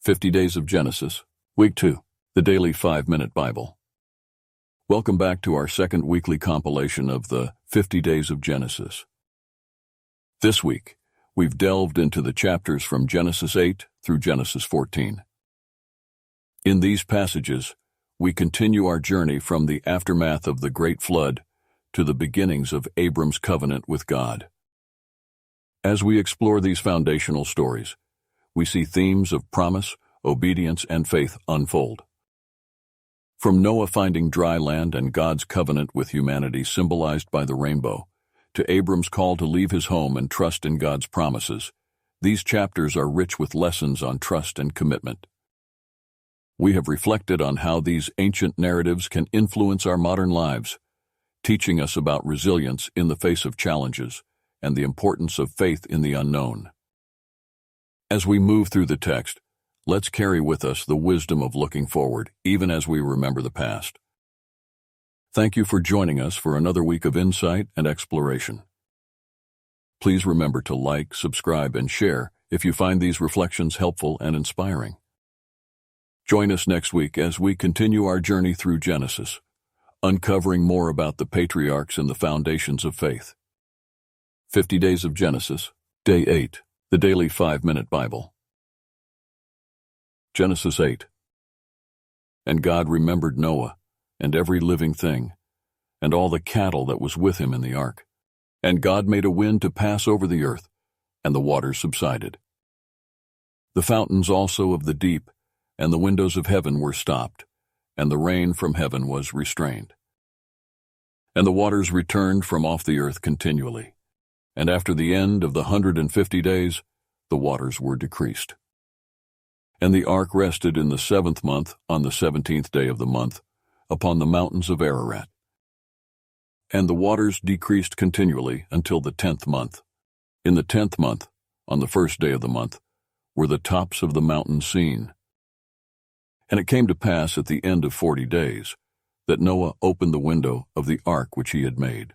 50 Days of Genesis, Week 2, the Daily 5-Minute Bible. Welcome back to our second weekly compilation of the 50 Days of Genesis. This week, we've delved into the chapters from Genesis 8 through Genesis 14. In these passages, we continue our journey from the aftermath of the Great Flood to the beginnings of Abram's covenant with God. As we explore these foundational stories, we see themes of promise, obedience, and faith unfold. From Noah finding dry land and God's covenant with humanity symbolized by the rainbow, to Abram's call to leave his home and trust in God's promises, these chapters are rich with lessons on trust and commitment. We have reflected on how these ancient narratives can influence our modern lives, teaching us about resilience in the face of challenges and the importance of faith in the unknown. As we move through the text, let's carry with us the wisdom of looking forward, even as we remember the past. Thank you for joining us for another week of insight and exploration. Please remember to like, subscribe, and share if you find these reflections helpful and inspiring. Join us next week as we continue our journey through Genesis, uncovering more about the patriarchs and the foundations of faith. 50 Days of Genesis, Day 8. The Daily 5-Minute Bible. Genesis 8. And God remembered Noah, and every living thing, and all the cattle that was with him in the ark. And God made a wind to pass over the earth, and the waters subsided. The fountains also of the deep, and the windows of heaven were stopped, and the rain from heaven was restrained. And the waters returned from off the earth continually. And after the end of the 150 days, the waters were decreased. And the ark rested in the 7th month, on the 17th day of the month, upon the mountains of Ararat. And the waters decreased continually until the 10th month. In the 10th month, on the 1st day of the month, were the tops of the mountains seen. And it came to pass at the end of 40 days, that Noah opened the window of the ark which he had made.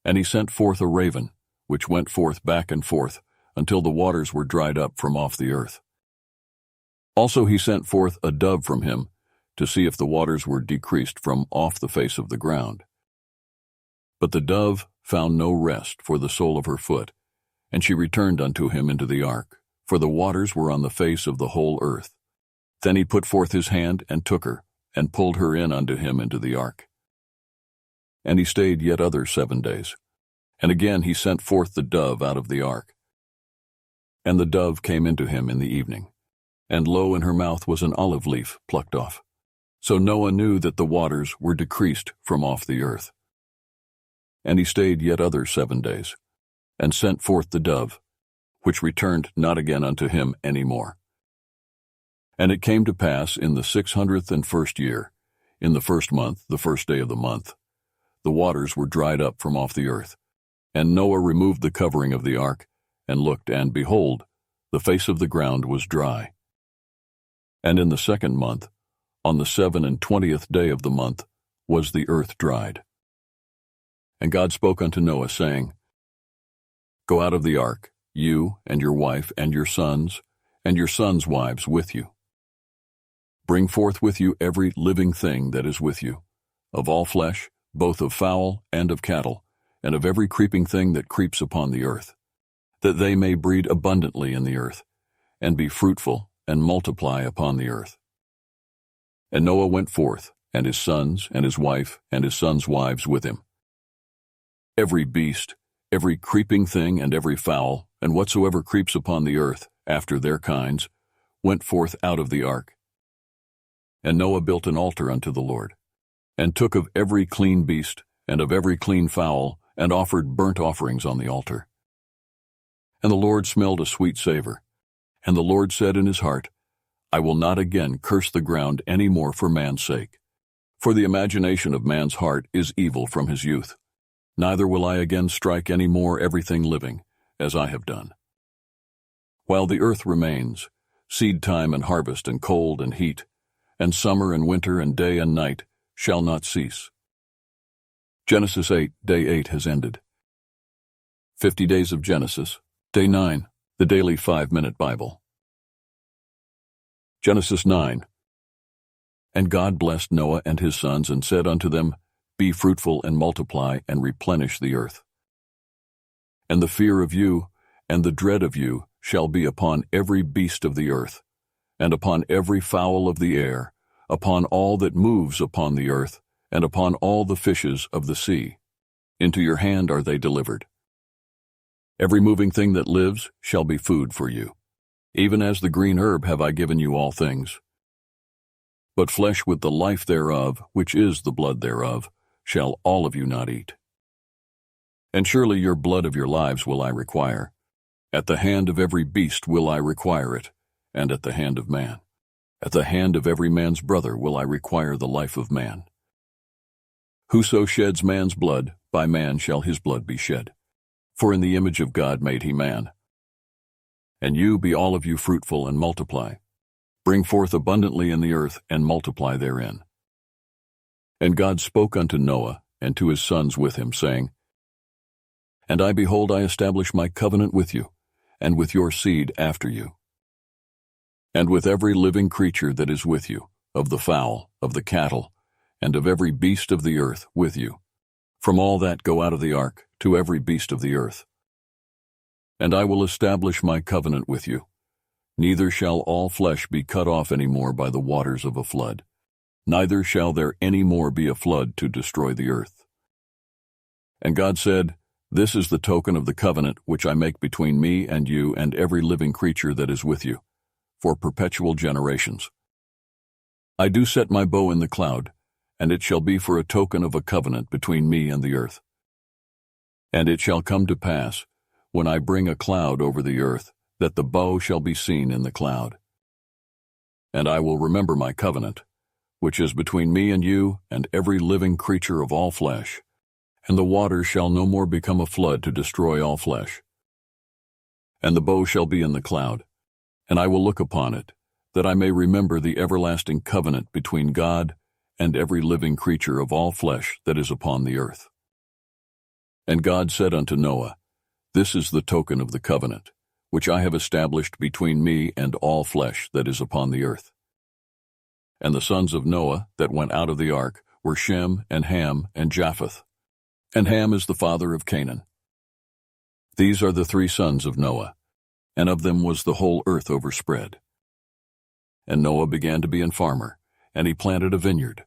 And he sent forth a raven, which went forth back and forth, until the waters were dried up from off the earth. Also he sent forth a dove from him, to see if the waters were decreased from off the face of the ground. But the dove found no rest for the sole of her foot, and she returned unto him into the ark, for the waters were on the face of the whole earth. Then he put forth his hand, and took her, and pulled her in unto him into the ark. And he stayed yet other 7 days. And again he sent forth the dove out of the ark. And the dove came into him in the evening, and lo, in her mouth was an olive leaf plucked off. So Noah knew that the waters were decreased from off the earth. And he stayed yet other 7 days, and sent forth the dove, which returned not again unto him any more. And it came to pass in the 601st year, in the 1st month, the 1st day of the month, the waters were dried up from off the earth. And Noah removed the covering of the ark, and looked, and behold, the face of the ground was dry. And in the 2nd month, on the 27th day of the month, was the earth dried. And God spoke unto Noah, saying, Go out of the ark, you, and your wife, and your sons wives with you. Bring forth with you every living thing that is with you, of all flesh, both of fowl and of cattle, and of every creeping thing that creeps upon the earth, that they may breed abundantly in the earth, and be fruitful, and multiply upon the earth. And Noah went forth, and his sons, and his wife, and his sons' wives with him. Every beast, every creeping thing, and every fowl, and whatsoever creeps upon the earth, after their kinds, went forth out of the ark. And Noah built an altar unto the Lord, and took of every clean beast, and of every clean fowl, and offered burnt offerings on the altar. And the Lord smelled a sweet savor. And the Lord said in his heart, I will not again curse the ground any more for man's sake. For the imagination of man's heart is evil from his youth. Neither will I again strike any more everything living, as I have done. While the earth remains, seed time and harvest and cold and heat, and summer and winter and day and night shall not cease. Genesis 8, Day 8 has ended. 50 Days of Genesis, Day 9, the Daily 5-Minute Bible. Genesis 9. And God blessed Noah and his sons, and said unto them, Be fruitful, and multiply, and replenish the earth. And the fear of you, and the dread of you, shall be upon every beast of the earth, and upon every fowl of the air, upon all that moves upon the earth, and upon all the fishes of the sea. Into your hand are they delivered. Every moving thing that lives shall be food for you. Even as the green herb have I given you all things. But flesh with the life thereof, which is the blood thereof, shall all of you not eat. And surely your blood of your lives will I require. At the hand of every beast will I require it, and at the hand of man. At the hand of every man's brother will I require the life of man. Whoso sheds man's blood, by man shall his blood be shed. For in the image of God made he man. And you be all of you fruitful and multiply. Bring forth abundantly in the earth, and multiply therein. And God spoke unto Noah, and to his sons with him, saying, And I behold, I establish my covenant with you, and with your seed after you, and with every living creature that is with you, of the fowl, of the cattle, and of every beast of the earth with you. From all that go out of the ark, to every beast of the earth. And I will establish my covenant with you. Neither shall all flesh be cut off any more by the waters of a flood, neither shall there any more be a flood to destroy the earth. And God said, This is the token of the covenant which I make between me and you and every living creature that is with you, for perpetual generations. I do set my bow in the cloud, and it shall be for a token of a covenant between me and the earth. And it shall come to pass, when I bring a cloud over the earth, that the bow shall be seen in the cloud. And I will remember my covenant, which is between me and you and every living creature of all flesh, and the waters shall no more become a flood to destroy all flesh. And the bow shall be in the cloud, and I will look upon it, that I may remember the everlasting covenant between God and every living creature of all flesh that is upon the earth. And God said unto Noah, This is the token of the covenant, which I have established between me and all flesh that is upon the earth. And the sons of Noah that went out of the ark were Shem and Ham and Japheth. And Ham is the father of Canaan. These are the 3 sons of Noah, and of them was the whole earth overspread. And Noah began to be an farmer, and he planted a vineyard.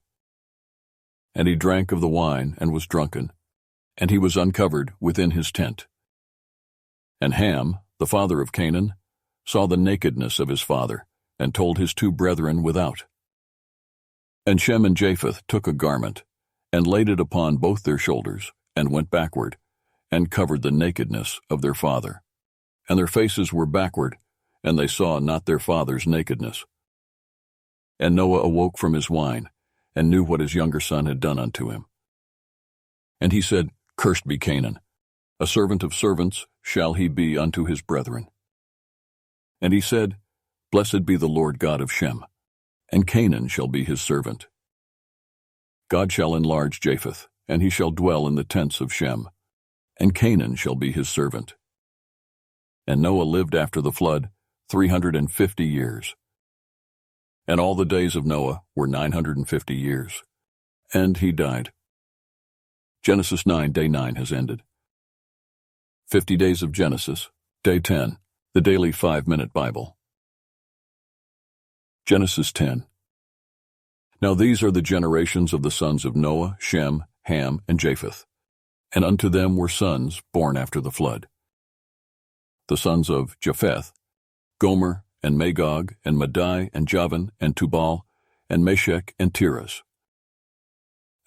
And he drank of the wine and was drunken, and he was uncovered within his tent. And Ham, the father of Canaan, saw the nakedness of his father, and told his 2 brethren without. And Shem and Japheth took a garment, and laid it upon both their shoulders, and went backward, and covered the nakedness of their father. And their faces were backward, and they saw not their father's nakedness. And Noah awoke from his wine, and knew what his younger son had done unto him. And he said, Cursed be Canaan, a servant of servants shall he be unto his brethren. And he said, Blessed be the Lord God of Shem, and Canaan shall be his servant. God shall enlarge Japheth, and he shall dwell in the tents of Shem, and Canaan shall be his servant. And Noah lived after the flood 350 years. And all the days of Noah were 950 years, and he died. Genesis 9, day 9 has ended. 50 Days of Genesis, day 10, the daily 5-minute Bible. Genesis 10. Now these are the generations of the sons of Noah, Shem, Ham, and Japheth. And unto them were sons born after the flood. The sons of Japheth, Gomer, and Magog, and Madai, and Javan, and Tubal, and Meshech, and Tiras.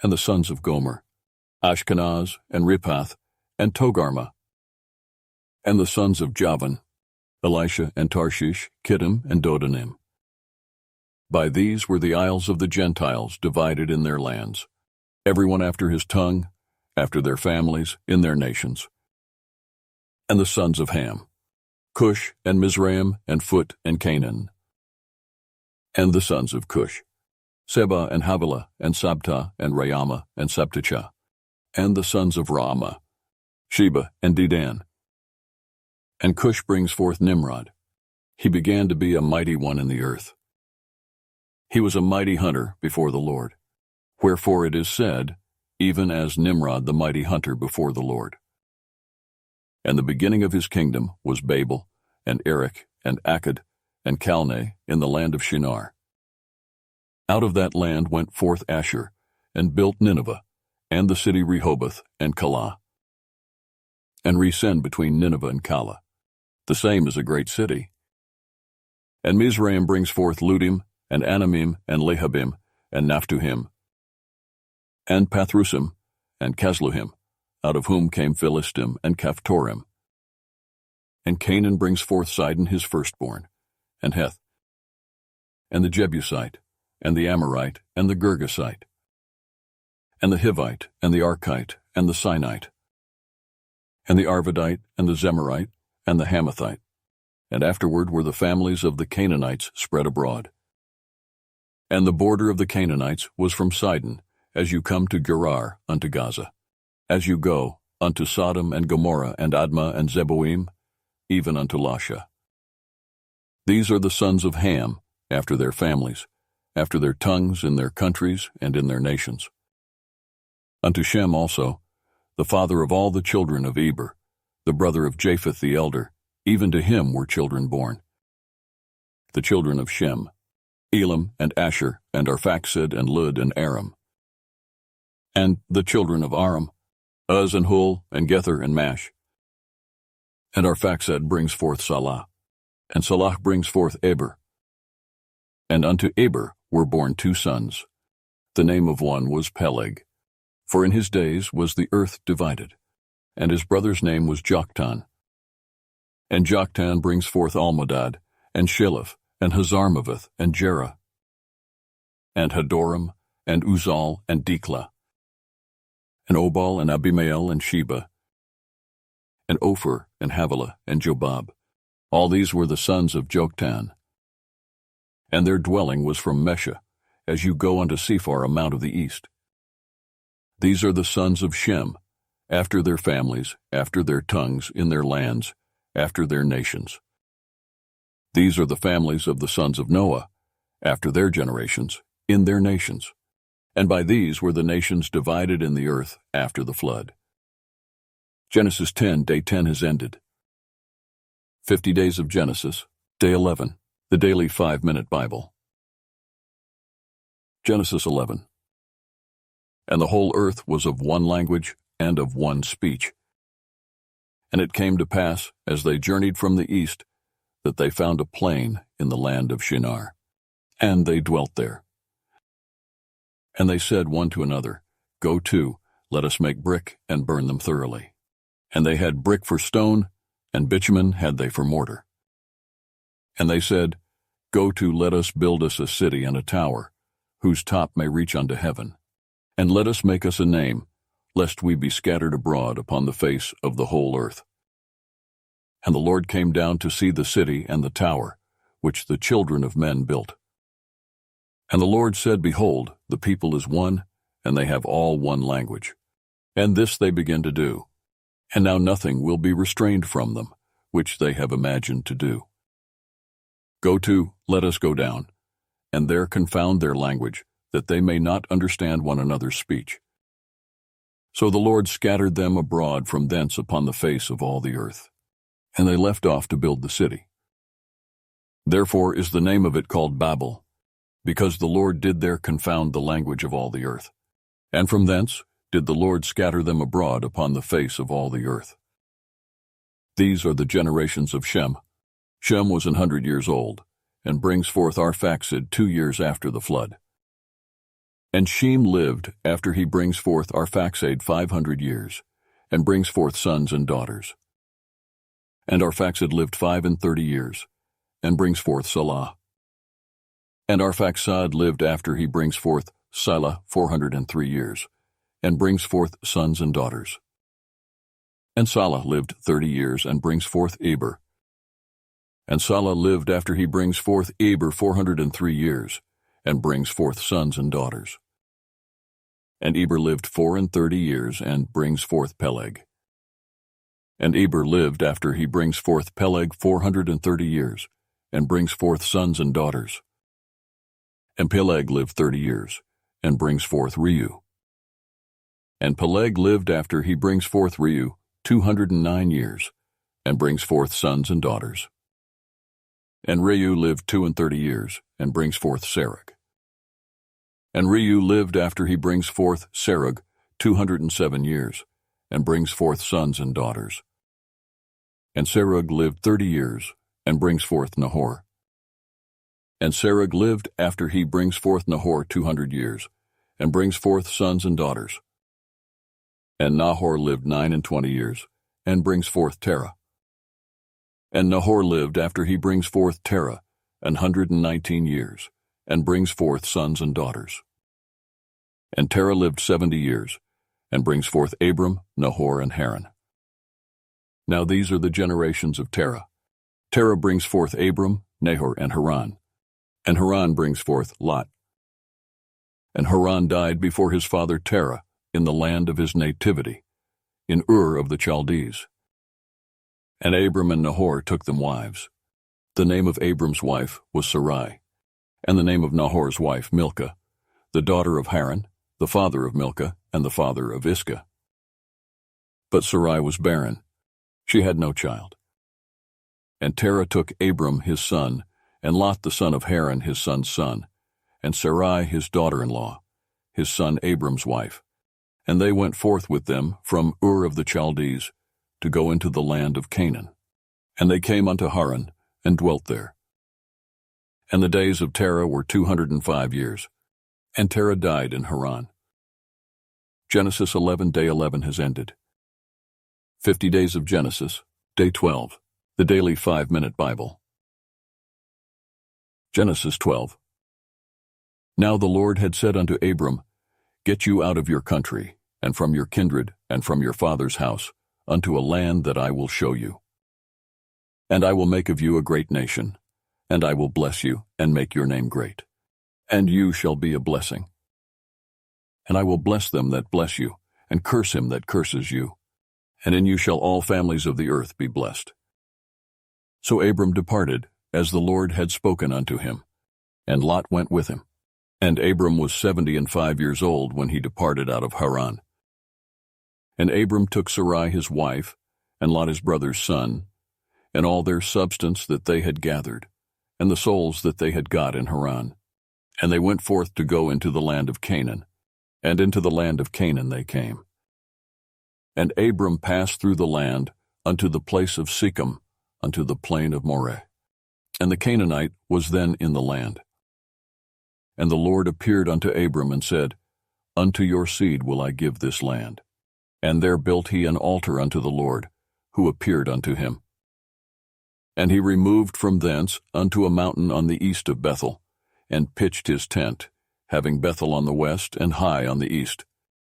And the sons of Gomer, Ashkenaz, and Riphath, and Togarmah. And the sons of Javan, Elisha, and Tarshish, Kittim, and Dodanim. By these were the isles of the Gentiles divided in their lands, everyone after his tongue, after their families, in their nations. And the sons of Ham, Cush, and Mizraim, and Phut, and Canaan. And the sons of Cush, Seba, and Havilah, and Sabta, and Raamah, and Sabtachah. And the sons of Raamah, Sheba, and Dedan. And Cush brings forth Nimrod. He began to be a mighty one in the earth. He was a mighty hunter before the Lord. Wherefore it is said, even as Nimrod the mighty hunter before the Lord. And the beginning of his kingdom was Babel, and Erech, and Akkad, and Calneh in the land of Shinar. Out of that land went forth Ashur, and built Nineveh, and the city Rehoboth, and Calah. And Resen between Nineveh and Calah. The same is a great city. And Mizraim brings forth Ludim, and Anamim, and Lehabim, and Naphtuhim, and Pathrusim, and Casluhim, out of whom came Philistim and Caphtorim. And Canaan brings forth Sidon his firstborn, and Heth, and the Jebusite, and the Amorite, and the Girgasite, and the Hivite, and the Archite, and the Sinite, and the Arvadite, and the Zemarite, and the Hamathite. And afterward were the families of the Canaanites spread abroad. And the border of the Canaanites was from Sidon, as you come to Gerar unto Gaza, as you go unto Sodom and Gomorrah and Admah and Zeboim, even unto Lasha. These are the sons of Ham, after their families, after their tongues, in their countries, and in their nations. Unto Shem also, the father of all the children of Eber, the brother of Japheth the elder, even to him were children born. The children of Shem, Elam and Asher, and Arphaxad and Lud and Aram. And the children of Aram, Uz and Hul, and Gether and Mash. And Arphaxad brings forth Salah, and Salah brings forth Eber. And unto Eber were born 2 sons. The name of one was Peleg, for in his days was the earth divided, and his brother's name was Joktan. And Joktan brings forth Almodad, and Sheleph, and Hazarmaveth, and Jerah, and Hadoram, and Uzal, and Diklah, and Obal, and Abimael, and Sheba, and Ophir, and Havilah, and Jobab. All these were the sons of Joktan. And their dwelling was from Mesha, as you go unto Sephar, a mount of the east. These are the sons of Shem, after their families, after their tongues, in their lands, after their nations. These are the families of the sons of Noah, after their generations, in their nations. And by these were the nations divided in the earth after the flood. Genesis 10, day 10 has ended. 50 days of Genesis, day 11, the daily 5-minute Bible. Genesis 11. And the whole earth was of one language and of one speech. And it came to pass, as they journeyed from the east, that they found a plain in the land of Shinar, and they dwelt there. And they said one to another, Go to, let us make brick and burn them thoroughly. And they had brick for stone, and bitumen had they for mortar. And they said, Go to, let us build us a city and a tower, whose top may reach unto heaven. And let us make us a name, lest we be scattered abroad upon the face of the whole earth. And the Lord came down to see the city and the tower, which the children of men built. And the Lord said, Behold, the people is one, and they have all one language. And this they begin to do. And now nothing will be restrained from them, which they have imagined to do. Go to, let us go down, and there confound their language, that they may not understand one another's speech. So the Lord scattered them abroad from thence upon the face of all the earth, and they left off to build the city. Therefore is the name of it called Babel, because the Lord did there confound the language of all the earth. And from thence did the Lord scatter them abroad upon the face of all the earth. These are the generations of Shem. Shem was 100 years old, and brings forth Arphaxad 2 years after the flood. And Shem lived after he brings forth Arphaxad 500 years, and brings forth sons and daughters. And Arphaxad lived 35 years, and brings forth Salah. And Arphaxad lived after he brings forth Silah 403 years, and brings forth sons and daughters. And Salah lived 30 years, and brings forth Eber. And Salah lived after he brings forth Eber 403 years, and brings forth sons and daughters. And Eber lived 34 years, and brings forth Peleg. And Eber lived after he brings forth Peleg 430 years, and brings forth sons and daughters. And Peleg lived 30 years, and brings forth Reu. And Peleg lived after he brings forth Reu 209 years, and brings forth sons and daughters. And Reu lived 32 years, and brings forth Serug. And Reu lived after he brings forth Serug 207 years, and brings forth sons and daughters. And Serug lived 30 years, and brings forth Nahor. And Serug lived after he brings forth Nahor 200 years, and brings forth sons and daughters. And Nahor lived 29 years, and brings forth Terah. And Nahor lived after he brings forth Terah 119 years, and brings forth sons and daughters. And Terah lived 70 years, and brings forth Abram, Nahor, and Haran. Now these are the generations of Terah. Terah brings forth Abram, Nahor, and Haran. And Haran brings forth Lot. And Haran died before his father Terah in the land of his nativity, in Ur of the Chaldees. And Abram and Nahor took them wives. The name of Abram's wife was Sarai, and the name of Nahor's wife Milcah, the daughter of Haran, the father of Milcah, and the father of Iscah. But Sarai was barren. She had no child. And Terah took Abram his son, and Lot the son of Haran his son's son, and Sarai his daughter-in-law, his son Abram's wife. And they went forth with them from Ur of the Chaldees to go into the land of Canaan. And they came unto Haran, and dwelt there. And the days of Terah were 205 years, and Terah died in Haran. Genesis 11, day 11 has ended. 50 days of Genesis, day 12, the daily 5-minute Bible. Genesis 12. Now the Lord had said unto Abram, Get you out of your country, and from your kindred, and from your father's house, unto a land that I will show you. And I will make of you a great nation, and I will bless you, and make your name great. And you shall be a blessing. And I will bless them that bless you, and curse him that curses you. And in you shall all families of the earth be blessed. So Abram departed, as the Lord had spoken unto him, and Lot went with him. And Abram was 75 years old when he departed out of Haran. And Abram took Sarai his wife, and Lot his brother's son, and all their substance that they had gathered, and the souls that they had got in Haran. And they went forth to go into the land of Canaan, and into the land of Canaan they came. And Abram passed through the land unto the place of Shechem, unto the plain of Moreh. And the Canaanite was then in the land. And the Lord appeared unto Abram and said, Unto your seed will I give this land. And there built he an altar unto the Lord, who appeared unto him. And he removed from thence unto a mountain on the east of Bethel, and pitched his tent, having Bethel on the west and Hai on the east.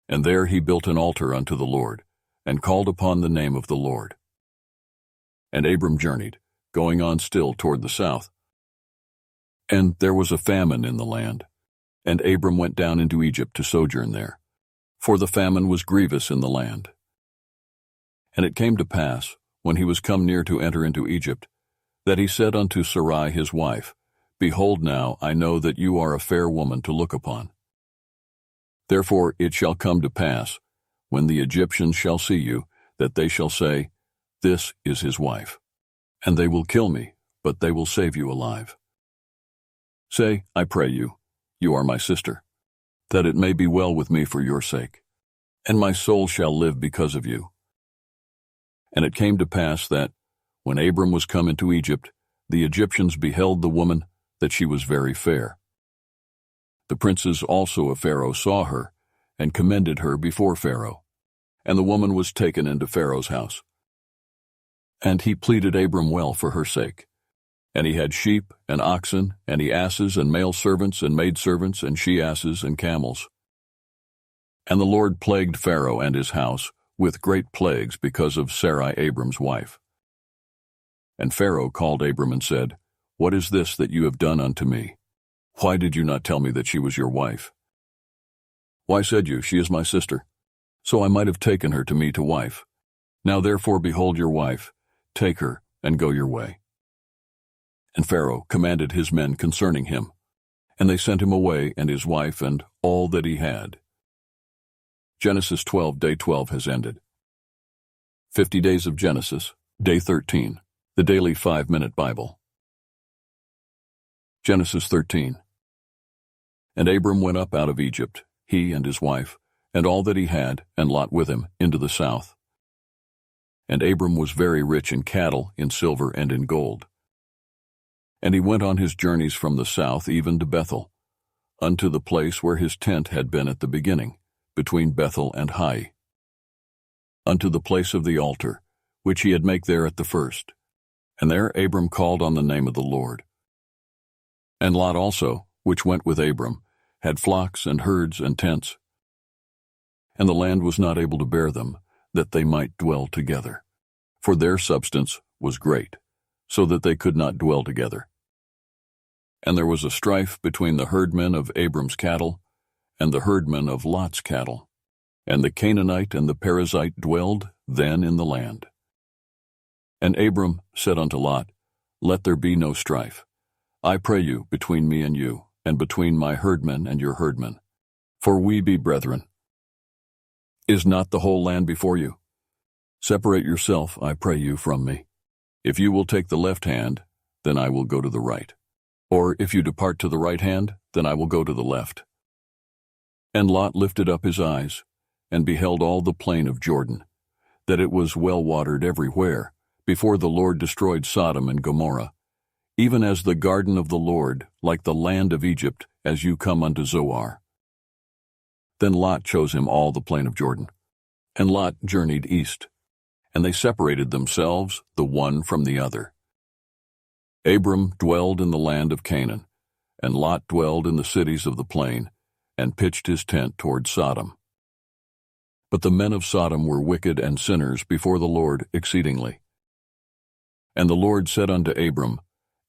And there he built an altar unto the Lord, and called upon the name of the Lord. And Abram journeyed, going on still toward the south. And there was a famine in the land, and Abram went down into Egypt to sojourn there, for the famine was grievous in the land. And it came to pass, when he was come near to enter into Egypt, that he said unto Sarai his wife, Behold now, I know that you are a fair woman to look upon. Therefore it shall come to pass, when the Egyptians shall see you, that they shall say, This is his wife. And they will kill me, but they will save you alive. Say, I pray you, you are my sister, that it may be well with me for your sake, and my soul shall live because of you. And it came to pass that, when Abram was come into Egypt, the Egyptians beheld the woman, that she was very fair. The princes also of Pharaoh saw her, and commended her before Pharaoh. And the woman was taken into Pharaoh's house. And he pleaded Abram well for her sake. And he had sheep and oxen, and he asses and male servants and maidservants and she-asses and camels. And the Lord plagued Pharaoh and his house with great plagues because of Sarai Abram's wife. And Pharaoh called Abram and said, What is this that you have done unto me? Why did you not tell me that she was your wife? Why said you, She is my sister? So I might have taken her to me to wife. Now therefore behold your wife, take her, and go your way. And Pharaoh commanded his men concerning him. And they sent him away and his wife and all that he had. Genesis 12, day 12 has ended. 50 Days of Genesis, day 13, the daily 5-minute Bible. Genesis 13. And Abram went up out of Egypt, he and his wife, and all that he had, and Lot with him, into the south. And Abram was very rich in cattle, in silver, and in gold. And he went on his journeys from the south even to Bethel, unto the place where his tent had been at the beginning, between Bethel and Hai, unto the place of the altar, which he had made there at the first. And there Abram called on the name of the Lord. And Lot also, which went with Abram, had flocks and herds and tents. And the land was not able to bear them, that they might dwell together. For their substance was great, so that they could not dwell together. And there was a strife between the herdmen of Abram's cattle and the herdmen of Lot's cattle. And the Canaanite and the Perizzite dwelled then in the land. And Abram said unto Lot, Let there be no strife, I pray you, between me and you, and between my herdmen and your herdmen, for we be brethren. Is not the whole land before you? Separate yourself, I pray you, from me. If you will take the left hand, then I will go to the right. Or if you depart to the right hand, then I will go to the left. And Lot lifted up his eyes, and beheld all the plain of Jordan, that it was well watered everywhere, before the Lord destroyed Sodom and Gomorrah, even as the garden of the Lord, like the land of Egypt, as you come unto Zoar. Then Lot chose him all the plain of Jordan. And Lot journeyed east, and they separated themselves the one from the other. Abram dwelled in the land of Canaan, and Lot dwelled in the cities of the plain, and pitched his tent toward Sodom. But the men of Sodom were wicked and sinners before the Lord exceedingly. And the Lord said unto Abram,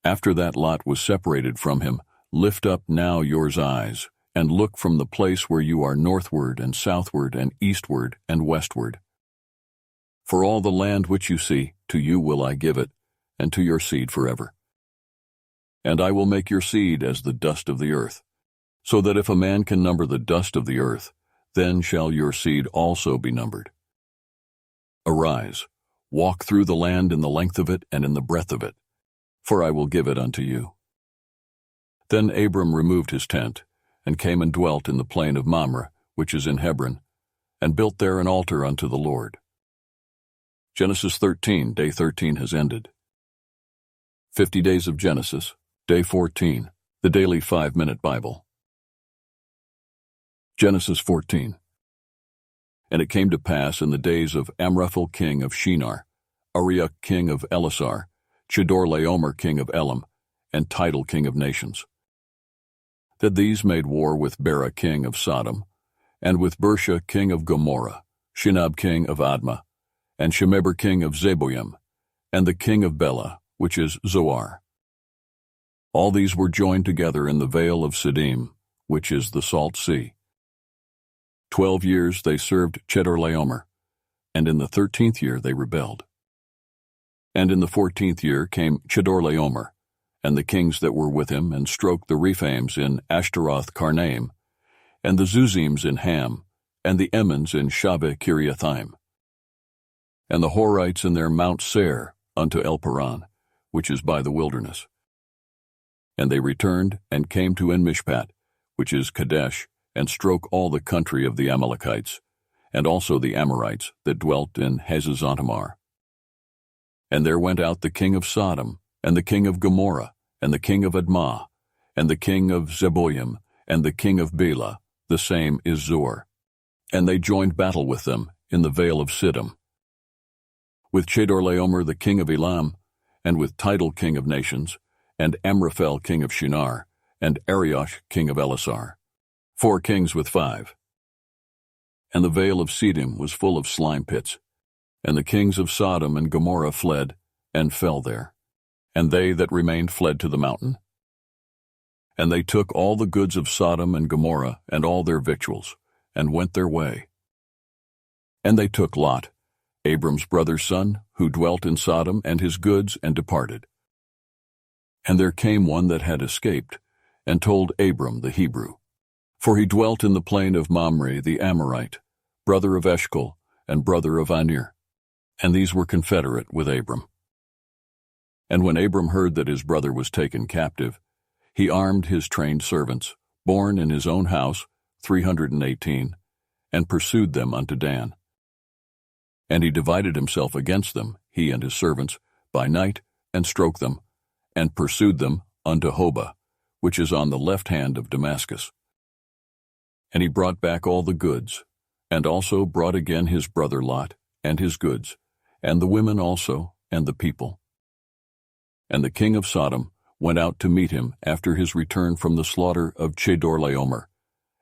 after that Lot was separated from him, Lift up now yours eyes, and look from the place where you are northward and southward and eastward and westward. For all the land which you see, to you will I give it, and to your seed forever. And I will make your seed as the dust of the earth, so that if a man can number the dust of the earth, then shall your seed also be numbered. Arise, walk through the land in the length of it and in the breadth of it, for I will give it unto you. Then Abram removed his tent, and came and dwelt in the plain of Mamre, which is in Hebron, and built there an altar unto the Lord. Genesis 13, day 13 has ended. 50 Days of Genesis, day 14, the daily 5-minute Bible. Genesis 14. And it came to pass in the days of Amraphel king of Shinar, Arioch king of Elasar, Chedorlaomer king of Elam, and Tidal king of nations, that these made war with Bera king of Sodom, and with Bersha king of Gomorrah, Shinab king of Admah, and Shemeber king of Zeboim, and the king of Bela, which is Zoar. All these were joined together in the vale of Siddim, which is the salt sea. 12 years they served Chedorlaomer, and in the 13th year they rebelled. And in the 14th year came Chedorlaomer, and the kings that were with him, and stroked the Rephaims in Ashtaroth Karnaim, and the Zuzims in Ham, and the Emmons in Shaveh Kiriathaim, and the Horites in their Mount Seir unto El-Paran, which is by the wilderness. And they returned, and came to En-Mishpat, which is Kadesh, and stroke all the country of the Amalekites, and also the Amorites that dwelt in Hazazontamar. And there went out the king of Sodom, and the king of Gomorrah, and the king of Admah, and the king of Zeboim, and the king of Bela, the same is Zoar. And they joined battle with them in the vale of Siddim, with Chedorlaomer the king of Elam, and with Tidal king of nations, and Amraphel king of Shinar, and Arioch king of Elasar, 4 kings with 5. And the vale of Siddim was full of slime pits, and the kings of Sodom and Gomorrah fled, and fell there, and they that remained fled to the mountain. And they took all the goods of Sodom and Gomorrah, and all their victuals, and went their way. And they took Lot, Abram's brother's son, who dwelt in Sodom, and his goods, and departed. And there came one that had escaped, and told Abram the Hebrew. For he dwelt in the plain of Mamre the Amorite, brother of Eshcol, and brother of Aner, and these were confederate with Abram. And when Abram heard that his brother was taken captive, he armed his trained servants, born in his own house, 318, and pursued them unto Dan. And he divided himself against them, he and his servants, by night, and struck them, and pursued them unto Hobah, which is on the left hand of Damascus. And he brought back all the goods, and also brought again his brother Lot, and his goods, and the women also, and the people. And the king of Sodom went out to meet him after his return from the slaughter of Chedorlaomer,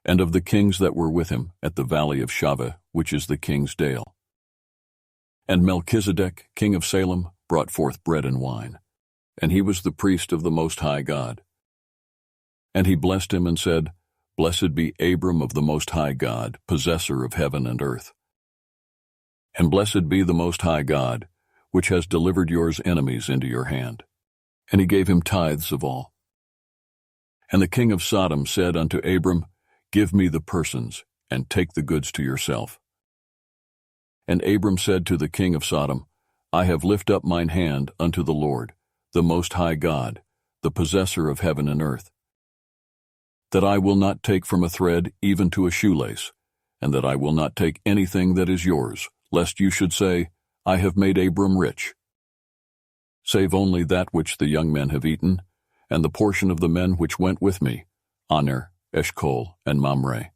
and of the kings that were with him at the valley of Shaveh, which is the king's dale. And Melchizedek, king of Salem, brought forth bread and wine, and he was the priest of the Most High God. And he blessed him and said, Blessed be Abram of the Most High God, possessor of heaven and earth. And blessed be the Most High God, which has delivered yours enemies into your hand. And he gave him tithes of all. And the king of Sodom said unto Abram, Give me the persons, and take the goods to yourself. And Abram said to the king of Sodom, I have lifted up mine hand unto the Lord, the Most High God, the possessor of heaven and earth, that I will not take from a thread even to a shoelace, and that I will not take anything that is yours, lest you should say, I have made Abram rich. Save only that which the young men have eaten, and the portion of the men which went with me, Aner, Eshcol, and Mamre.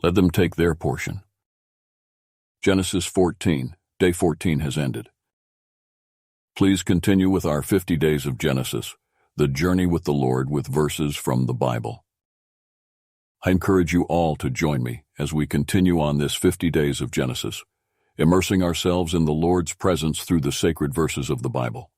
Let them take their portion. Genesis 14, day 14 has ended. Please continue with our 50 days of Genesis, the journey with the Lord with verses from the Bible. I encourage you all to join me as we continue on this 50 days of Genesis, immersing ourselves in the Lord's presence through the sacred verses of the Bible.